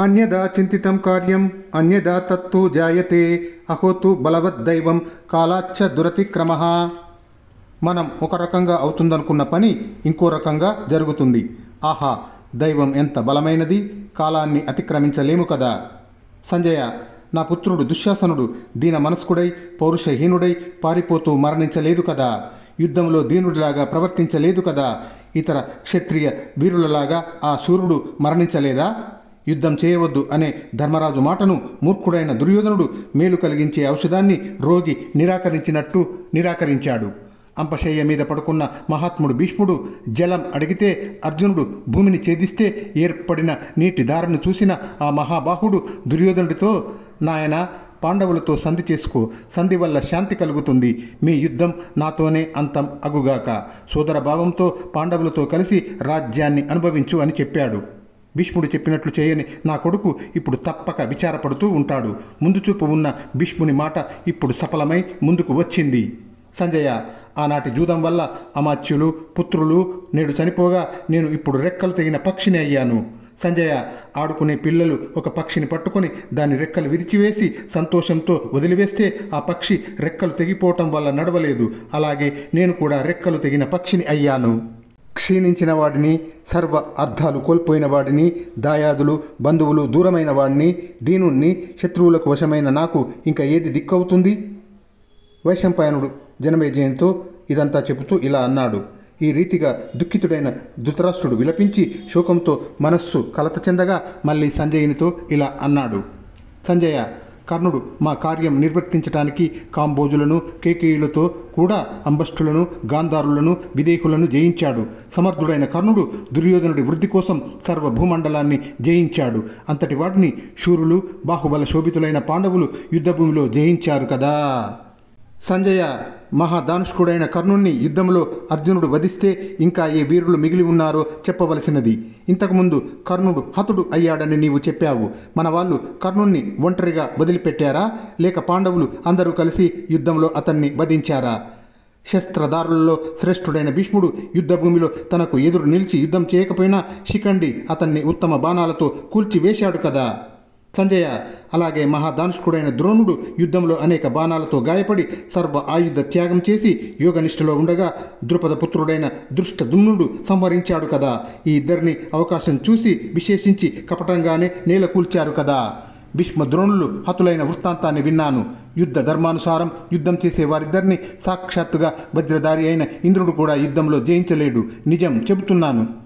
అన్యదా చింతితం కార్యం అన్యదా తత్తు జాయతే అహోతు బలవద్దైవం కాలాచ్చ దురతిక్రమః. మనం ఒక రకంగా అవుతుందనుకున్న పని ఇంకో రకంగా జరుగుతుంది. ఆహా, దైవం ఎంత బలమైనది, కాలాన్ని అతిక్రమించలేము కదా. సంజయ, నా పుత్రుడు దుశ్శాసనుడు దీన మనస్కుడై పౌరుషహీనుడై పారిపోతూ మరణించలేదు కదా. యుద్ధంలో దీనుడిలాగా ప్రవర్తించలేదు కదా. ఇతర క్షత్రియ వీరులలాగా ఆ శూరుడు మరణించలేదా? యుద్ధం చేయవద్దు అనే ధర్మరాజు మాటను మూర్ఖుడైన దుర్యోధనుడు మేలు కలిగించే ఔషధాన్ని రోగి నిరాకరించినట్టు నిరాకరించాడు. అంపశయ్య మీద పడుకున్న మహాత్ముడు భీష్ముడు జలం అడిగితే అర్జునుడు భూమిని ఛేదిస్తే ఏర్పడిన నీటి దారను చూసిన ఆ మహాబాహుడు దుర్యోధనుడితో, నాయన, పాండవులతో సంధి చేసుకో, సంధి వల్ల శాంతి కలుగుతుంది, మీ యుద్ధం నాతోనే అంతం అగుగాక, సోదర భావంతో పాండవులతో కలిసి రాజ్యాన్ని అనుభవించు అని చెప్పాడు. భీష్ముడు చెప్పినట్లు చేయని నా కొడుకు ఇప్పుడు తప్పక విచారపడుతూ ఉంటాడు. ముందు చూపు ఉన్న భీష్ముని మాట ఇప్పుడు సఫలమై ముందుకు వచ్చింది. సంజయ, ఆనాటి జూదం వల్ల అమాత్యులు పుత్రులు నేడు చనిపోగా నేను ఇప్పుడు రెక్కలు తెగిన పక్షిని అయ్యాను. సంజయ, ఆడుకునే పిల్లలు ఒక పక్షిని పట్టుకొని దాని రెక్కలు విరిచివేసి సంతోషంతో వదిలివేస్తే ఆ పక్షి రెక్కలు తెగిపోవటం వల్ల నడవలేదు. అలాగే నేను కూడా రెక్కలు తెగిన పక్షిని అయ్యాను. క్షీణించిన వాడిని, సర్వ అర్థాలు కోల్పోయిన వాడిని, దాయాదులు బంధువులు దూరమైన వాడిని, దీనుణ్ణి, శత్రువులకు వశమైన నాకు ఇంకా ఏది దిక్కవుతుంది? వైశంపాయనుడు జనమేజయంతో ఇదంతా చెబుతూ ఇలా అన్నాడు. ఈ రీతిగా దుఃఖితుడైన ధృతరాష్ట్రుడు విలపించి శోకంతో మనస్సు కలత చెందగా మళ్ళీ సంజయునితో ఇలా అన్నాడు. సంజయ, కర్ణుడు మా కార్యం నిర్వర్తించటానికి కాంబోజులను కేకేయులతో కూడా అంబష్టులను గాంధారులను విదేహులను జయించాడు. సమర్థుడైన కర్ణుడు దుర్యోధనుడి వృద్ధి కోసం సర్వభూమండలాన్ని జయించాడు. అంతటి వాటిని శూరులు బాహుబల శోభితులైన పాండవులు యుద్ధభూమిలో జయించారు కదా. సంజయ, మహాదానుష్కుడైన కర్ణుణ్ణి యుద్ధంలో అర్జునుడు వధిస్తే ఇంకా ఏ వీరులు మిగిలి ఉన్నారో చెప్పవలసినది. ఇంతకుముందు కర్ణుడు హతుడు అయ్యాడని నీవు చెప్పావు. మన వాళ్ళు కర్ణుణ్ణి ఒంటరిగా వదిలిపెట్టారా, లేక పాండవులు అందరూ కలిసి యుద్ధంలో అతన్ని వధించారా? శస్త్రధారులలో శ్రేష్ఠుడైన భీష్ముడు యుద్ధభూమిలో తనకు ఎదురు నిలిచి యుద్ధం చేయకపోయినా శిఖండి అతన్ని ఉత్తమ బాణాలతో కూల్చివేశాడు కదా. సంజయ, అలాగే మహాదానుష్కుడైన ద్రోణుడు యుద్ధంలో అనేక బాణాలతో గాయపడి సర్వ ఆయుధ త్యాగం చేసి యోగనిష్టలో ఉండగా ద్రుపద పుత్రుడైన దృష్టదుమ్నుడు సంహరించాడు కదా. ఈ ఇద్దరిని అవకాశం చూసి విశేషించి కపటంగానే నేల కూల్చారు కదా. భీష్మ ద్రోణులు హతులైన వృత్తాంతాన్ని విన్నాను. యుద్ధ ధర్మానుసారం యుద్ధం చేసే వారిద్దరిని సాక్షాత్తుగా వజ్రధారి అయిన ఇంద్రుడు కూడా యుద్ధంలో జయించలేడు. నిజం చెబుతున్నాను.